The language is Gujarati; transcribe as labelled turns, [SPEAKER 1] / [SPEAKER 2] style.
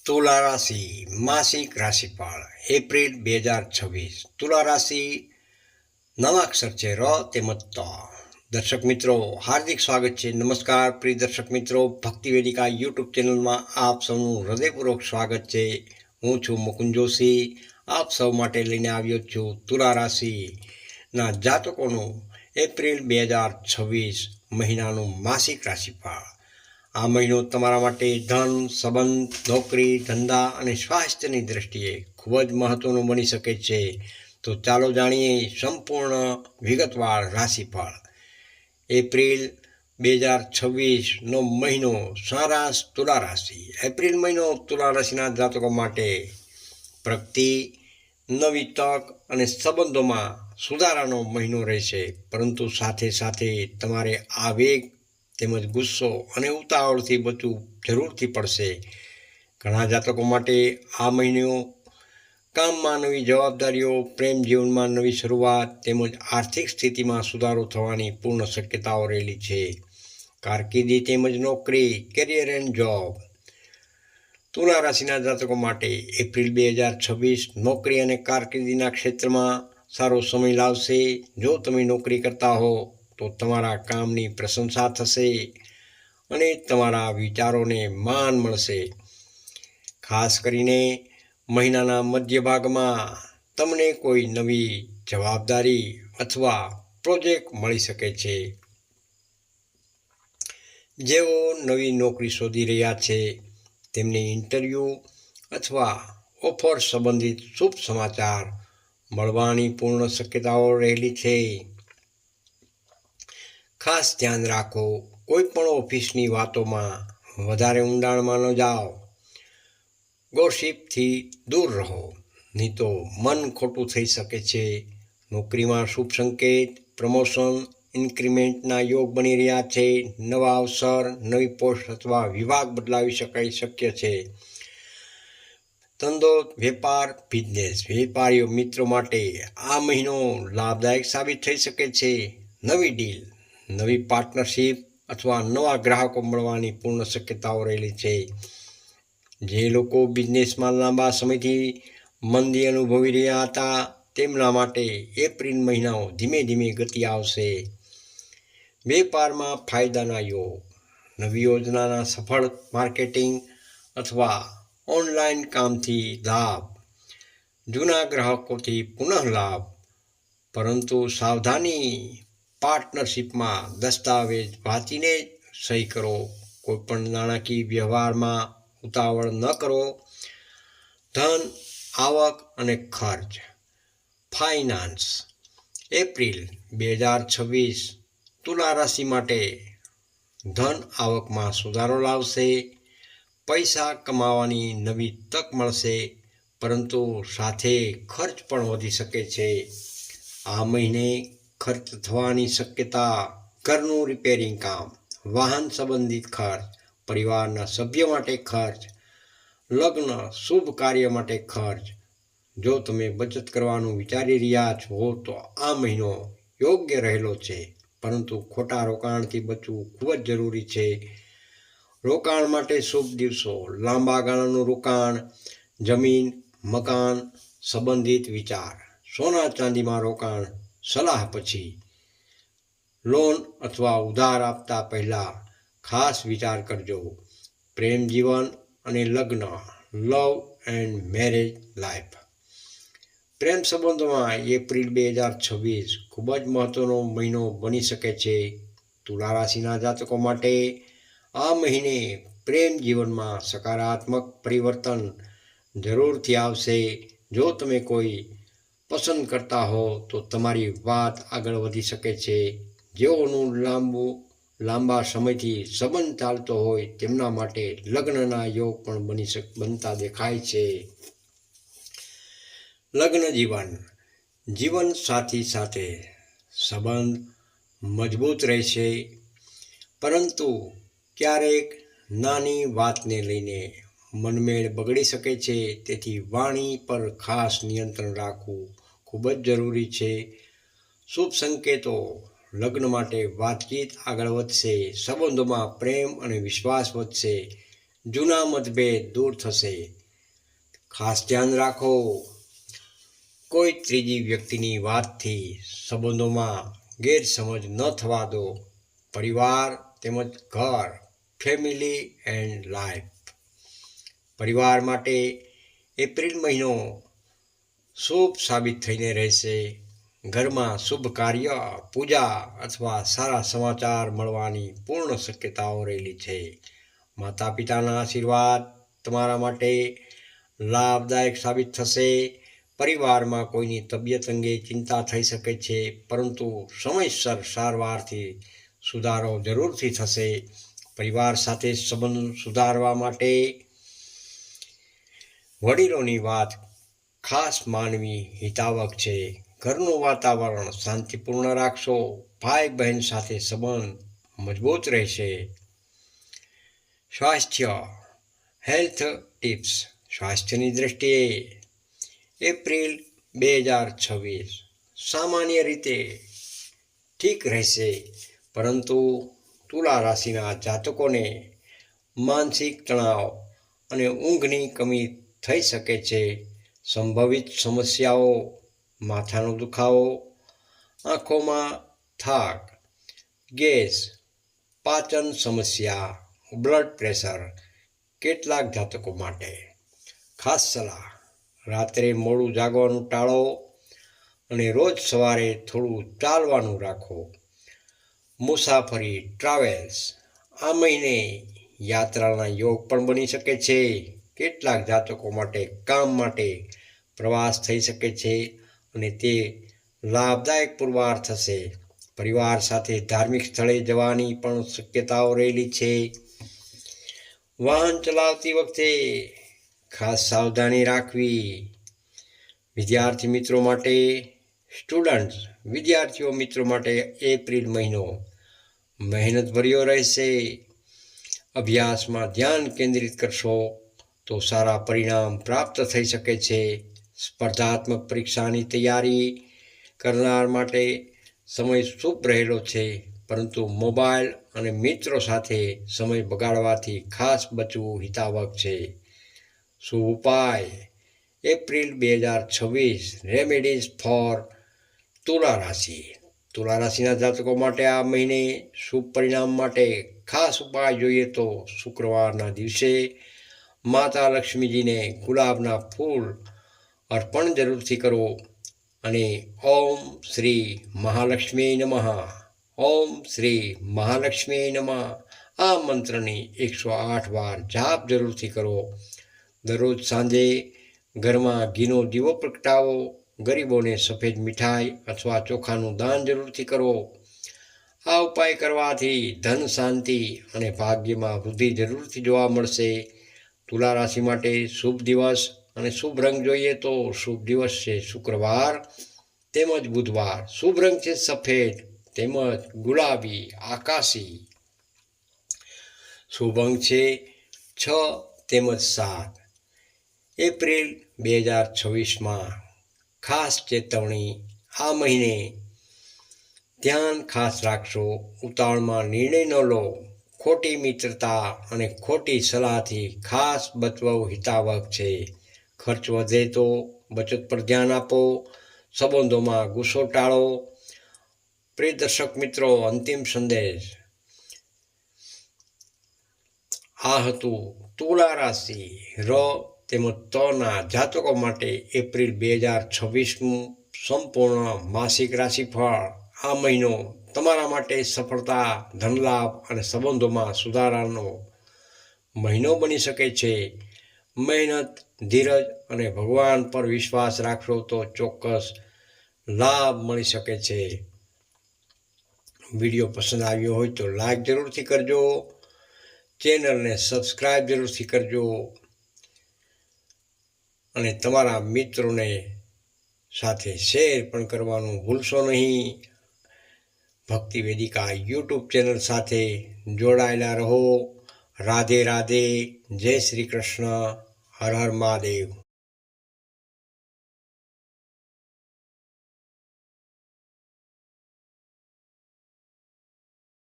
[SPEAKER 1] તુલા રાશિ માસિક રાશિફળ એપ્રિલ 2026 તુલા રાશિ નવાક્ષર છે ર તેમજ ત. દર્શક મિત્રો હાર્દિક સ્વાગત છે. નમસ્કાર પ્રિય દર્શક મિત્રો, ભક્તિ વેદિકા યુટ્યુબ ચેનલમાં આપ સૌનું હૃદયપૂર્વક સ્વાગત છે. હું છું મુકુંદ જોશી. આપ સૌ માટે લઈને આવ્યો છું તુલા રાશિના જાતકોનું એપ્રિલ 2026 મહિનાનું માસિક રાશિફળ. આ મહિનો તમારા માટે ધન, સંબંધ, નોકરી, ધંધા અને સ્વાસ્થ્યની દ્રષ્ટિએ ખૂબ જ મહત્વનો બની શકે છે. તો ચાલો જાણીએ સંપૂર્ણ વિગતવાર રાશિફળ. એપ્રિલ 2026નો મહિનો સારાંશ તુલા રાશિ. એપ્રિલ મહિનો તુલા રાશિના જાતકો માટે પ્રગતિ, નવી તક અને સંબંધોમાં સુધારાનો મહિનો રહેશે. પરંતુ સાથે સાથે તમારે આવેગ તેમજ ગુસ્સો અને ઉતાવળથી બચવું જરૂરથી પડશે. ઘણા જાતકો માટે આ મહિનો કામમાં નવી જવાબદારીઓ, પ્રેમ જીવનમાં નવી શરૂઆત તેમજ આર્થિક સ્થિતિમાં સુધારો થવાની પૂર્ણ શક્યતાઓ રહેલી છે. કારકિર્દી તેમજ નોકરી, કેરિયર એન્ડ જોબ. તુલા રાશિના જાતકો માટે એપ્રિલ 2026 નોકરી અને કારકિર્દીના ક્ષેત્રમાં સારો સમય લાવશે. જો તમે નોકરી કરતા હો તો તમારા કામની પ્રશંસા થશે અને તમારા વિચારોને માન મળશે. ખાસ કરીને મહિનાના મધ્ય ભાગમાં તમને કોઈ નવી જવાબદારી અથવા પ્રોજેક્ટ મળી શકે છે. જેઓ નવી નોકરી શોધી રહ્યા છે તેમને ઇન્ટરવ્યૂ અથવા ઓફર સંબંધિત શુભ સમાચાર મળવાની પૂર્ણ શક્યતાઓ રહેલી છે. ખાસ ધ્યાન રાખો, કોઈ પણ ઓફિસની વાતોમાં વધારે ઊંડાણમાં ન જાઓ. ગોસિપથી દૂર રહો, નહીં તો મન ખોટું થઈ શકે છે. નોકરીમાં શુભ સંકેત, પ્રમોશન, ઇન્ક્રીમેન્ટના યોગ બની રહ્યા છે. નવા અવસર, નવી પોસ્ટ અથવા વિભાગ બદલાવી શક્ય છે. ધંધો, વેપાર, બિઝનેસ. વેપારીઓ મિત્રો માટે આ મહિનો લાભદાયક સાબિત થઈ શકે છે. નવી ડીલ, નવી પાર્ટનરશિપ અથવા નવા ગ્રાહકો મળવાની પૂર્ણ શક્યતાઓ રહેલી છે. જે લોકો બિઝનેસમાં લાંબા સમયથી મંદી અનુભવી રહ્યા હતા તેમના માટે એપ્રિલ મહિનો ધીમે ધીમે ગતિ આવશે. વેપારમાં ફાયદાના યોગ, નવી યોજનાના સફળ માર્કેટિંગ અથવા ઓનલાઈન કામથી લાભ. જૂના ગ્રાહકોથી પુનઃ લાભ, પરંતુ સાવધાની. પાર્ટનરશિપમાં દસ્તાવેજ વાંચીને સહી કરો. કોઈપણ નાણાકીય વ્યવહારમાં ઉતાવળ ન કરો. ધન, આવક અને ખર્ચ. ફાઇનાન્સ. એપ્રિલ 2026 તુલા રાશિ માટે ધન આવકમાં સુધારો લાવશે. પૈસા કમાવાની નવી તક મળશે, પરંતુ સાથે ખર્ચ પણ વધી શકે છે. આ મહિને ખર્ચ થવાની શક્યતા. ઘરનું રિપેરિંગ કામ, વાહન સંબંધિત ખર્ચ, પરિવારના સભ્ય માટે ખર્ચ, લગ્ન, શુભ કાર્ય માટે ખર્ચ. જો તમે બચત કરવાનું વિચારી રહ્યા છો તો આ મહિનો યોગ્ય રહેલો છે, પરંતુ ખોટા રોકાણથી બચવું ખૂબ જ જરૂરી છે. રોકાણ માટે શુભ દિવસો. લાંબા ગાળાનું રોકાણ, જમીન, મકાન સંબંધિત વિચાર. સોના ચાંદીમાં રોકાણ. સલાહ પછી. લોન અથવા ઉધાર આપતા પહેલા ખાસ વિચાર કરજો. પ્રેમ જીવન અને લગ્ન, લવ એન્ડ મેરેજ લાઈફ. પ્રેમ સંબંધોમાં એપ્રિલ 2026 ખૂબ જ મહત્વનો મહિનો બની શકે છે. તુલા રાશિના જાતકો માટે આ મહિને પ્રેમ જીવનમાં સકારાત્મક પરિવર્તન જરૂરથી આવશે. જો તમે કોઈ પસંદ કરતા હો તો તમારી વાત આગળ વધી શકે છે. જેઓનું લાંબા સમયથી સંબંધ ચાલતો હોય તેમના માટે લગ્નના યોગ પણ બનતા દેખાય છે. લગ્ન જીવન. જીવન સાથી સાથે સંબંધ મજબૂત રહેશે, પરંતુ ક્યારેક નાની વાતને લઈને મનમેળ બગડી શકે છે. તેથી વાણી પર ખાસ નિયંત્રણ રાખવું ખૂબ જ જરૂરી છે. શુભ સંકેતો. લગ્ન માટે વાતચીત આગળ વધશે. સંબંધોમાં પ્રેમ અને વિશ્વાસ વધશે. જૂના મતભેદ દૂર થશે. ખાસ ધ્યાન રાખો, કોઈ ત્રીજી વ્યક્તિની વાતથી સંબંધોમાં ગેરસમજ ન થવા દો. પરિવાર તેમજ ઘર, ફેમિલી એન્ડ લાઈફ. પરિવાર માટે એપ્રિલ મહિનો શુભ સાબિત થઈને રહેશે. ઘરમાં શુભ કાર્ય, પૂજા અથવા સારા સમાચાર મળવાની પૂર્ણ શક્યતાઓ રહેલી છે. માતા પિતાના આશીર્વાદ તમારા માટે લાભદાયક સાબિત થશે. પરિવારમાં કોઈની તબિયત અંગે ચિંતા થઈ શકે છે, પરંતુ સમયસર સારવારથી સુધારો જરૂરથી થશે. પરિવાર સાથે સંબંધ સુધારવા માટે વડીલોની વાત ખાસ માનવી હિતાવક છે. ઘરનું વાતાવરણ શાંતિપૂર્ણ રાખશો. ભાઈ બહેન સાથે સંબંધ મજબૂત રહેશે. સ્વાસ્થ્ય, હેલ્થ ટિપ્સ. સ્વાસ્થ્યની દ્રષ્ટિએ એપ્રિલ 2026 સામાન્ય રીતે ઠીક રહેશે, પરંતુ તુલા રાશિના જાતકોને માનસિક તણાવ અને ઊંઘની કમી થઈ શકે છે. સંભવિત સમસ્યાઓ: માથાનો દુખાવો, આંખોમાં થાક, ગેસ, પાચન સમસ્યા, બ્લડ પ્રેશર. કેટલાક જાતકો માટે ખાસ સલાહ: રાત્રે મોડું જાગવાનું ટાળો અને રોજ સવારે થોડું ચાલવાનું રાખો. મુસાફરી, ટ્રાવેલ્સ. આ મહિને યાત્રાના યોગ પણ બની શકે છે. કેટલાક જાતકો માટે કામ માટે પ્રવાસ થઈ શકે છે અને તે લાભદાયક પુરવાર થશે. પરિવાર સાથે ધાર્મિક સ્થળે જવાની પણ શક્યતાઓ રહેલી છે. વાહન ચલાવતી વખતે ખાસ સાવધાની રાખવી. વિદ્યાર્થી મિત્રો માટે વિદ્યાર્થીઓ મિત્રો માટે એપ્રિલ મહિનો મહેનતભર્યો રહેશે. અભ્યાસમાં ધ્યાન કેન્દ્રિત કરશો તો સારા પરિણામ પ્રાપ્ત થઈ શકે છે. સ્પર્ધાત્મક પરીક્ષાની તૈયારી કરનાર માટે સમય શુભ રહેલો છે, પરંતુ મોબાઈલ અને મિત્રો સાથે સમય બગાડવાથી ખાસ બચવું હિતાવક છે. શુભ ઉપાય: એપ્રિલ 2026 રેમેડીઝ ફોર તુલા રાશિ. તુલા રાશિના જાતકો માટે આ મહિને શુભ પરિણામ માટે ખાસ ઉપાય જોઈએ તો શુક્રવારના દિવસે માતા લક્ષ્મીજીને ગુલાબના ફૂલ અર્પણ જરૂરથી કરો અને ઓમ શ્રી મહાલક્ષ્મી નમઃ, ઓમ શ્રી મહાલક્ષ્મી નમઃ આ મંત્રની 108 વાર જાપ જરૂરથી કરો. દરરોજ સાંજે ઘરમાં ઘીનો દીવો પ્રગટાવો. ગરીબોને સફેદ મીઠાઈ અથવા ચોખાનું દાન જરૂરથી કરો. આ ઉપાય કરવાથી ધન, શાંતિ અને ભાગ્યમાં વૃદ્ધિ જરૂરથી જોવા મળશે. તુલા રાશિ માટે શુભ દિવસ અને શુભ રંગ જોઈએ તો શુભ દિવસ છે શુક્રવાર તેમજ બુધવાર. શુભ રંગ છે સફેદ તેમજ ગુલાબી, આકાશી. શુભ અંક છે 6 તેમજ 7. એપ્રિલ 2026માં ખાસ ચેતવણી: આ મહિને ધ્યાન ખાસ રાખશો. ઉતાવળમાં નિર્ણય ન લો. ખોટી મિત્રતા અને ખોટી સલાહથી ખાસ બચવું હિતાવક છે. ખર્ચ વધે તો બચત પર ધ્યાન આપો. સંબંધોમાં ગુસ્સો ટાળો. પ્રિય દર્શક મિત્રો, અંતિમ સંદેશ આ હતું તુલા રાશિ તેમજ તના જાતકો માટે એપ્રિલ 2026નું સંપૂર્ણ માસિક રાશિફળ. આ મહિનો તમારા માટે સફળતા, ધનલાભ અને સંબંધોમાં સુધારાનો મહિનો બની શકે છે. મહેનત, ધીરજ અને ભગવાન પર વિશ્વાસ રાખશો તો ચોક્કસ લાભ મળી શકે છે. વિડીયો પસંદ આવ્યો હોય તો લાઈક જરૂરથી કરજો. ચેનલને સબસ્ક્રાઈબ જરૂરથી કરજો અને તમારા મિત્રોને સાથે શેર પણ કરવાનું ભૂલશો નહીં. ભક્તિ વેદિકા યુટ્યુબ ચેનલ સાથે જોડાયેલા રહો. રાધે રાધે. જય શ્રી કૃષ્ણ. હર હર મહાદેવ.